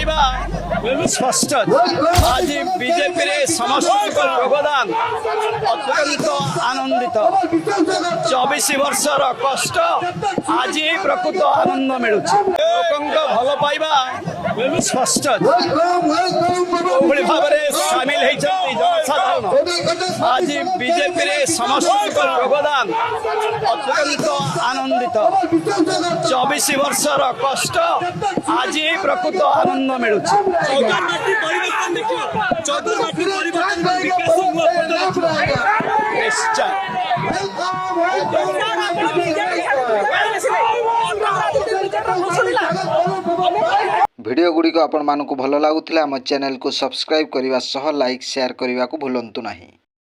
पाइबा स्पष्ट आज बीजेपी रे समस्त योगदान अत्यंत आनंदित 24 वर्षर कष्ट आज प्रकृत आनंद मिलूँ लोक भल पाइबा स्पष्ट भाव सामिल जनसाधारण आज बीजेपी रे समस्त योगदान अत्यंत आनंदित 24 वर्षर कष्ट आज प्रकृत आनंद मिलूँ वीडियो गुड़िक आपण मानक भल लगुला आम चैनल को सब्सक्राइब करने लाइक शेयर करने को भूलु नहीं।